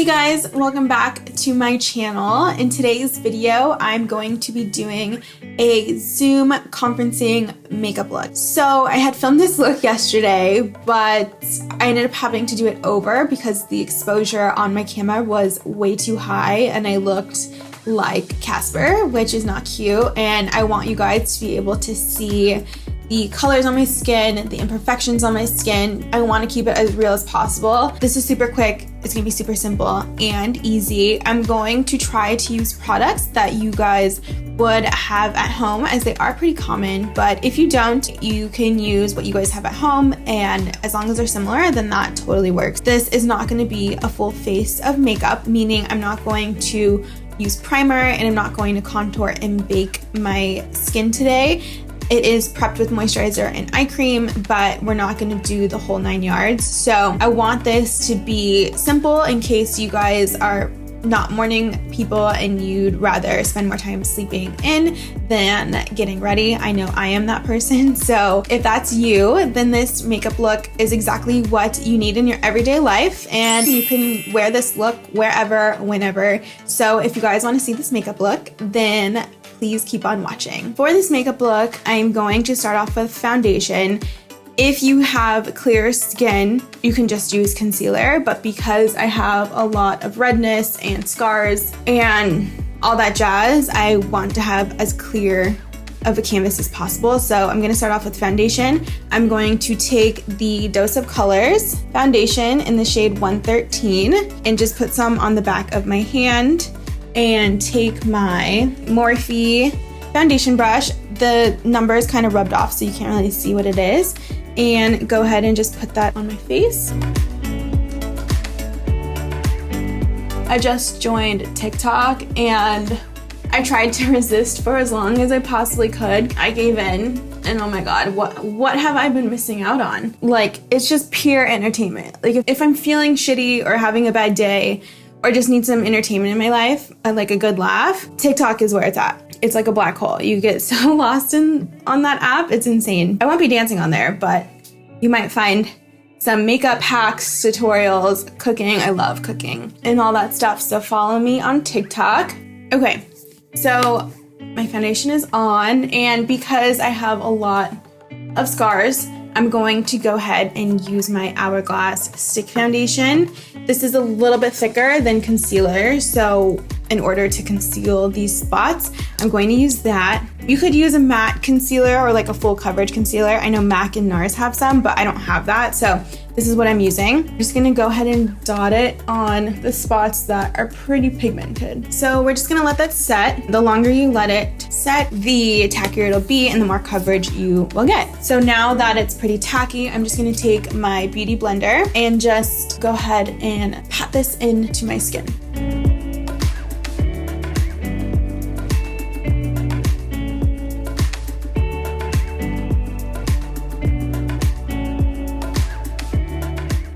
Hey guys, welcome back to my channel. In today's video, I'm going to be doing a Zoom conferencing makeup look. So I had filmed this look yesterday, but I ended up having to do it over because the exposure on my camera was way too high and I looked like Casper, which is not cute. And I want you guys to be able to see the colors on my skin, the imperfections on my skin. I want to keep it as real as possible. This is super quick. It's gonna be super simple and easy. I'm going to try to use products that you guys would have at home, as they are pretty common, but if you don't, you can use what you guys have at home, and as long as they're similar, then that totally works. This is not gonna be a full face of makeup, meaning I'm not going to use primer and I'm not going to contour and bake my skin today. It is prepped with moisturizer and eye cream, but we're not gonna do the whole 9 yards. So I want this to be simple in case you guys are not morning people and you'd rather spend more time sleeping in than getting ready. I know I am that person. So if that's you, then this makeup look is exactly what you need in your everyday life. And you can wear this look wherever, whenever. So if you guys wanna see this makeup look, then please keep on watching. For this makeup look, I'm going to start off with foundation. If you have clear skin, you can just use concealer, but because I have a lot of redness and scars and all that jazz, I want to have as clear of a canvas as possible. So I'm gonna start off with foundation. I'm going to take the Dose of Colors foundation in the shade 113 and just put some on the back of my hand, and take my Morphe foundation brush. The number is kind of rubbed off so you can't really see what it is, and go ahead and just put that on my face. I just joined TikTok and I tried to resist for as long as I possibly could. I gave in, and oh my god, what have I been missing out on? Like, it's just pure entertainment. Like, if I'm feeling shitty or having a bad day or just need some entertainment in my life, like a good laugh, TikTok is where it's at. It's like a black hole. You get so lost on that app, it's insane. I won't be dancing on there, but you might find some makeup hacks, tutorials, cooking. I love cooking and all that stuff, so follow me on TikTok. Okay, so my foundation is on, and because I have a lot of scars, I'm going to go ahead and use my Hourglass Stick Foundation. This is a little bit thicker than concealer, so in order to conceal these spots, I'm going to use that. You could use a matte concealer or like a full coverage concealer. I know MAC and NARS have some, but I don't have that, so this is what I'm using. I'm just gonna go ahead and dot it on the spots that are pretty pigmented. So we're just gonna let that set. The longer you let it set, the tackier it'll be and the more coverage you will get. So now that it's pretty tacky, I'm just gonna take my beauty blender and just go ahead and pat this into my skin.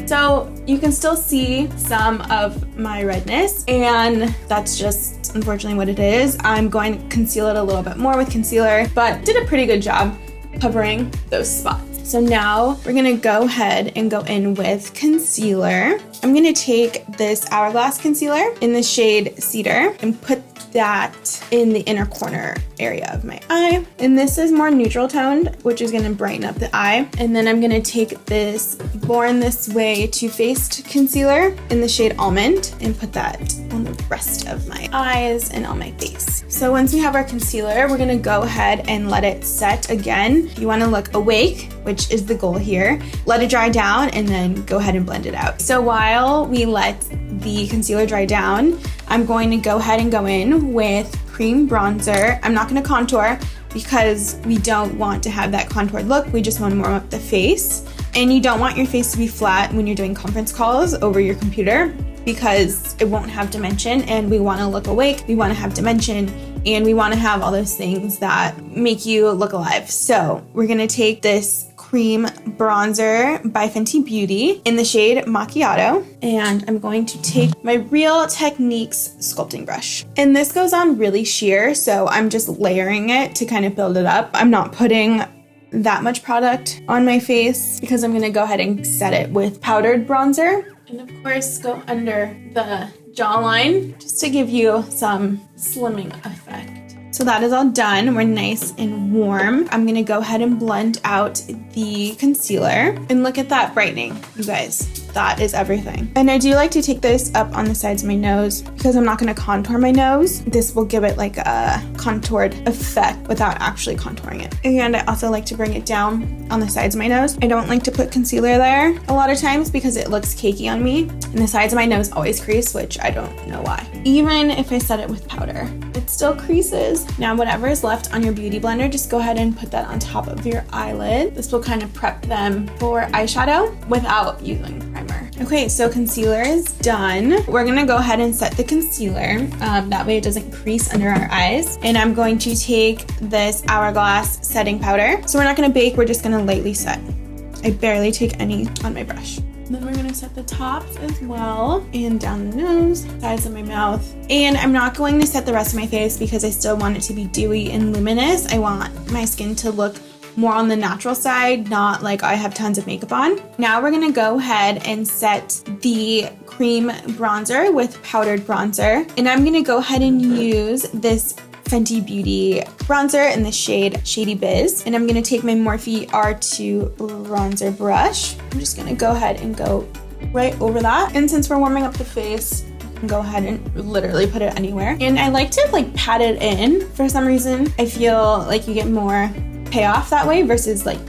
So you can still see some of my redness, and that's just unfortunately what it is. I'm going to conceal it a little bit more with concealer, but did a pretty good job covering those spots. So now we're gonna go ahead and go in with concealer. I'm gonna take this Hourglass concealer in the shade Cedar and put that in the inner corner area of my eye. And this is more neutral toned, which is gonna brighten up the eye. And then I'm gonna take this Born This Way Too Faced concealer in the shade Almond and put that on the rest of my eyes and on my face. So once we have our concealer, we're gonna go ahead and let it set again. You wanna look awake, which is the goal here. Let it dry down and then go ahead and blend it out. So while we let the concealer dry down, I'm going to go ahead and go in with cream bronzer. I'm not gonna contour because we don't want to have that contoured look. We just want to warm up the face. And you don't want your face to be flat when you're doing conference calls over your computer because it won't have dimension, and we want to look awake, we want to have dimension, and we want to have all those things that make you look alive. So we're gonna take this cream bronzer by Fenty Beauty in the shade Macchiato, and I'm going to take my Real Techniques sculpting brush. And this goes on really sheer, so I'm just layering it to kind of build it up. I'm not putting that much product on my face because I'm gonna go ahead and set it with powdered bronzer. And of course, go under the jawline just to give you some slimming effect. So that is all done. We're nice and warm. I'm gonna go ahead and blend out the concealer. And look at that brightening, you guys. That is everything. And I do like to take this up on the sides of my nose because I'm not gonna contour my nose. This will give it like a contoured effect without actually contouring it. And I also like to bring it down on the sides of my nose. I don't like to put concealer there a lot of times because it looks cakey on me. And the sides of my nose always crease, which I don't know why. Even if I set it with powder, it still creases. Now, whatever is left on your beauty blender, just go ahead and put that on top of your eyelid. This will kind of prep them for eyeshadow without using primer. Okay, so concealer is done. We're gonna go ahead and set the concealer. That way it doesn't crease under our eyes. And I'm going to take this Hourglass setting powder. So we're not gonna bake, we're just gonna lightly set. I barely take any on my brush. Then we're gonna set the tops as well, and down the nose, sides of my mouth. And I'm not going to set the rest of my face because I still want it to be dewy and luminous. I want my skin to look more on the natural side, not like I have tons of makeup on. Now we're gonna go ahead and set the cream bronzer with powdered bronzer. And I'm gonna go ahead and use this Fenty Beauty bronzer in the shade Shady Biz. And I'm gonna take my Morphe R2 bronzer brush. I'm just gonna go ahead and go right over that. And since we're warming up the face, I can go ahead and literally put it anywhere. And I like to like pat it in. For some reason, I feel like you get more payoff that way versus like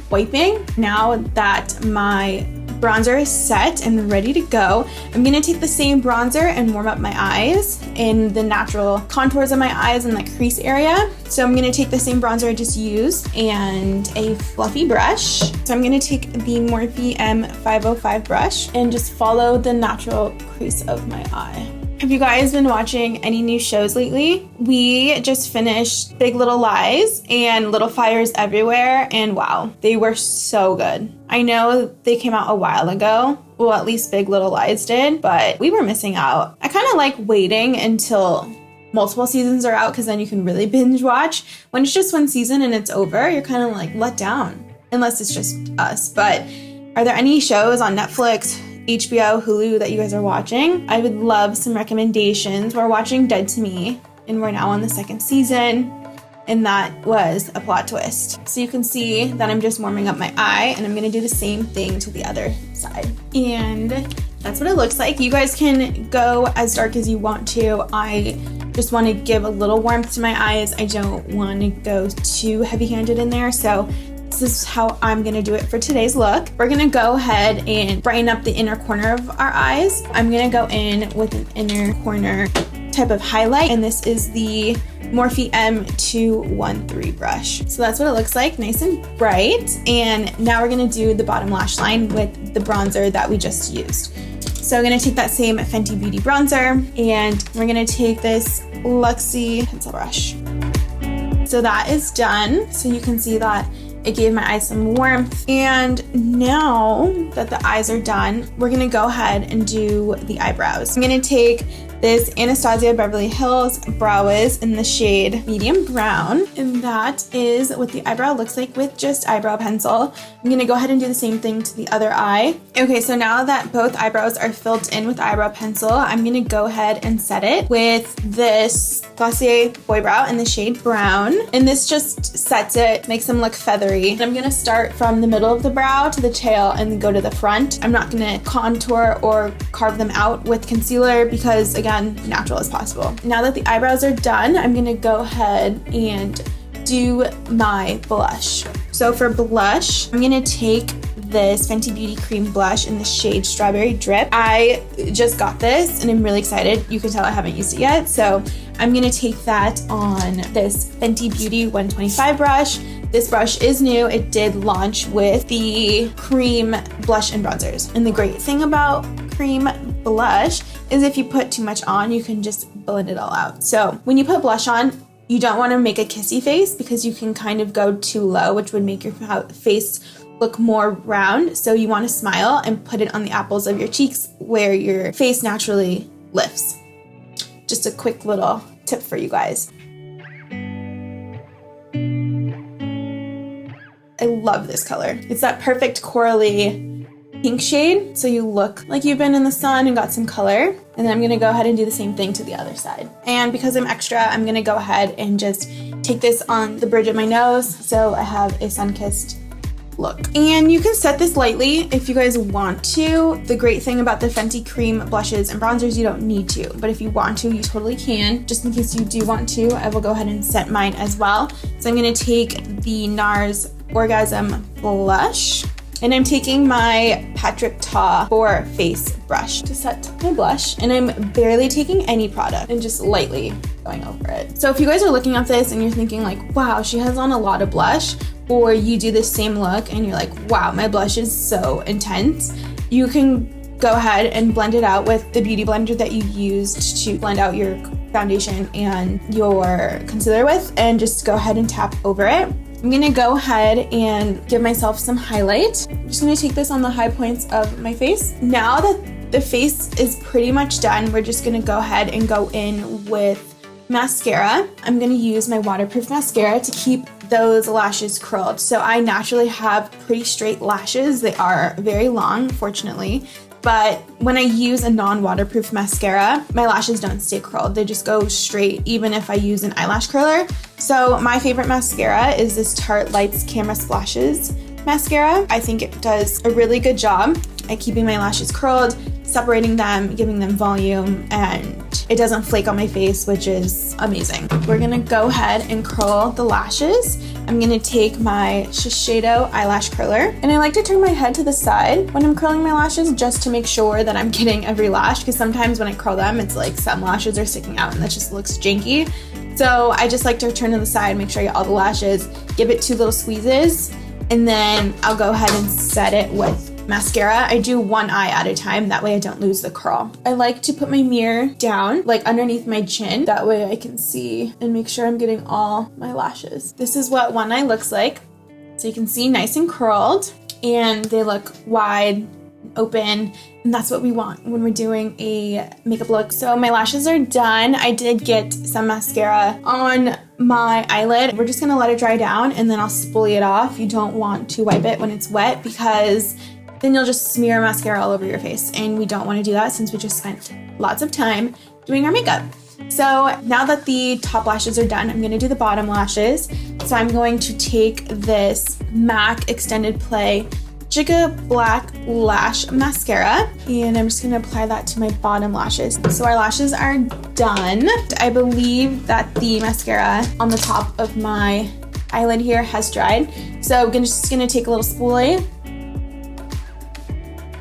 wiping. Now that my bronzer is set and ready to go, I'm gonna take the same bronzer and warm up my eyes in the natural contours of my eyes and that crease area. So I'm gonna take the same bronzer I just used and a fluffy brush. So I'm gonna take the Morphe M505 brush and just follow the natural crease of my eye. Have you guys been watching any new shows lately? We just finished Big Little Lies and Little Fires Everywhere, and wow, they were so good. I know they came out a while ago, well, at least Big Little Lies did, but we were missing out. I kind of like waiting until multiple seasons are out because then you can really binge watch. When it's just one season and it's over, you're kind of like let down, unless it's just us. But are there any shows on Netflix, HBO, Hulu that you guys are watching? I would love some recommendations. We're watching Dead to Me, and we're now on the second season, and that was a plot twist. So you can see that I'm just warming up my eye, and I'm gonna do the same thing to the other side. And that's what it looks like. You guys can go as dark as you want to. I just want to give a little warmth to my eyes. I don't want to go too heavy-handed in there, so this is how I'm gonna do it for today's look. We're gonna go ahead and brighten up the inner corner of our eyes. I'm gonna go in with an inner corner type of highlight, and this is the Morphe M213 brush. So that's what it looks like, nice and bright. And now we're gonna do the bottom lash line with the bronzer that we just used. So I'm gonna take that same Fenty Beauty bronzer, and we're gonna take this Luxie pencil brush. So that is done. So you can see that it gave my eyes some warmth. And now that the eyes are done, we're gonna go ahead and do the eyebrows. I'm gonna take this Anastasia Beverly Hills Brow Wiz in the shade medium brown, and that is what the eyebrow looks like with just eyebrow pencil. I'm gonna go ahead and do the same thing to the other eye. Okay, so now that both eyebrows are filled in with eyebrow pencil, I'm gonna go ahead and set it with this Glossier Boy Brow in the shade brown, and this just sets it, makes them look feathery. And I'm gonna start from the middle of the brow to the tail and then go to the front. I'm not gonna contour or carve them out with concealer because, again, natural as possible. Now that the eyebrows are done, I'm gonna go ahead and do my blush. So for blush, I'm gonna take this Fenty Beauty cream blush in the shade Strawberry Drip. I just got this and I'm really excited. You can tell I haven't used it yet. So I'm gonna take that on this Fenty Beauty 125 brush. This brush is new. It did launch with the cream blush and bronzers. And the great thing about cream blush is if you put too much on, you can just blend it all out. So when you put blush on, you don't want to make a kissy face because you can kind of go too low, which would make your face look more round. So you want to smile and put it on the apples of your cheeks where your face naturally lifts. Just a quick little tip for you guys. I love this color. It's that perfect corally pink shade so you look like you've been in the sun and got some color. And then I'm gonna go ahead and do the same thing to the other side. And because I'm extra, I'm gonna go ahead and just take this on the bridge of my nose so I have a sun-kissed look. And you can set this lightly if you guys want to. The great thing about the Fenty cream blushes and bronzers, you don't need to, but if you want to, you totally can. Just in case you do want to, I will go ahead and set mine as well. So I'm gonna take the NARS Orgasm blush, and I'm taking my Patrick Ta 4 face brush to set my blush, and I'm barely taking any product and just lightly going over it. So if you guys are looking at this and you're thinking like, wow, she has on a lot of blush, or you do the same look and you're like, wow, my blush is so intense, you can go ahead and blend it out with the beauty blender that you used to blend out your foundation and your concealer with, and just go ahead and tap over it. I'm gonna go ahead and give myself some highlight. I'm just gonna take this on the high points of my face. Now that the face is pretty much done, we're just gonna go ahead and go in with mascara. I'm gonna use my waterproof mascara to keep those lashes curled. So I naturally have pretty straight lashes. They are very long, fortunately. But when I use a non-waterproof mascara, my lashes don't stay curled. They just go straight, even if I use an eyelash curler. So my favorite mascara is this Tarte Lights Camera Splashes mascara. I think it does a really good job at keeping my lashes curled, separating them, giving them volume, and it doesn't flake on my face, which is amazing. We're gonna go ahead and curl the lashes. I'm gonna take my Shiseido eyelash curler, and I like to turn my head to the side when I'm curling my lashes just to make sure that I'm getting every lash, because sometimes when I curl them, it's like some lashes are sticking out and that just looks janky. So I just like to turn to the side, make sure I get all the lashes, give it 2 little squeezes, and then I'll go ahead and set it with mascara. I do one eye at a time, that way I don't lose the curl. I like to put my mirror down, like underneath my chin, that way I can see and make sure I'm getting all my lashes. This is what one eye looks like. So you can see nice and curled, and they look wide, open, and that's what we want when we're doing a makeup look. So my lashes are done. I did get some mascara on my eyelid. We're just gonna let it dry down and then I'll spoolie it off. You don't want to wipe it when it's wet, because then you'll just smear mascara all over your face, and we don't want to do that since we just spent lots of time doing our makeup. So now that the top lashes are done, I'm going to do the bottom lashes. So I'm going to take this MAC Extended Play Jigga Black Lash Mascara, and I'm just going to apply that to my bottom lashes. So our lashes are done. I believe that the mascara on the top of my eyelid here has dried. So I'm just going to take a little spoolie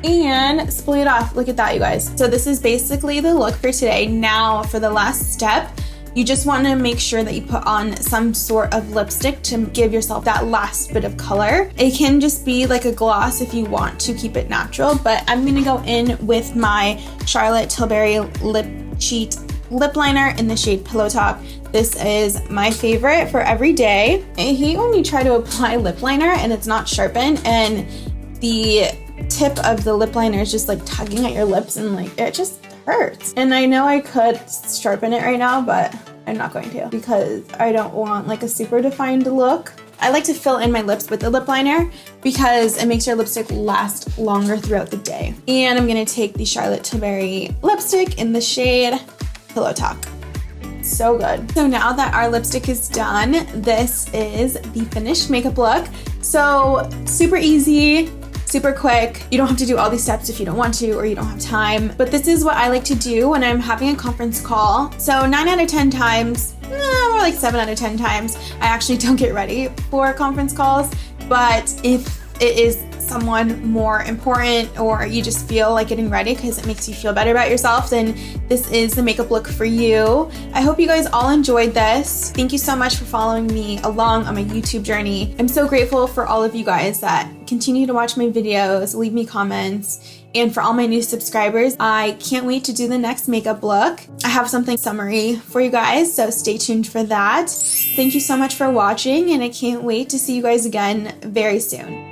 and spoolie it off. Look at that, you guys. So this is basically the look for today. Now for the last step, you just want to make sure that you put on some sort of lipstick to give yourself that last bit of color. It can just be like a gloss if you want to keep it natural, but I'm gonna go in with my Charlotte Tilbury Lip Cheat lip liner in the shade Pillow Talk. This is my favorite for every day. I hate when you try to apply lip liner and it's not sharpened, and the tip of the lip liner is just like tugging at your lips, and like it just hurts. And I know I could sharpen it right now, but I'm not going to, because I don't want like a super defined look. I like to fill in my lips with the lip liner because it makes your lipstick last longer throughout the day. And I'm gonna take the Charlotte Tilbury lipstick in the shade Pillow Talk. So good. So now that our lipstick is done, this is the finished makeup look. So super easy, super quick. You don't have to do all these steps if you don't want to or you don't have time, but this is what I like to do when I'm having a conference call. So 9 out of 10 times, more like 7 out of 10 times, I actually don't get ready for conference calls. But if it is someone more important, or you just feel like getting ready because it makes you feel better about yourself, then this is the makeup look for you. I hope you guys all enjoyed this. Thank you so much for following me along on my YouTube journey. I'm so grateful for all of you guys that continue to watch my videos, leave me comments, and for all my new subscribers. I can't wait to do the next makeup look. I have something summary for you guys, so stay tuned for that. Thank you so much for watching, and I can't wait to see you guys again very soon.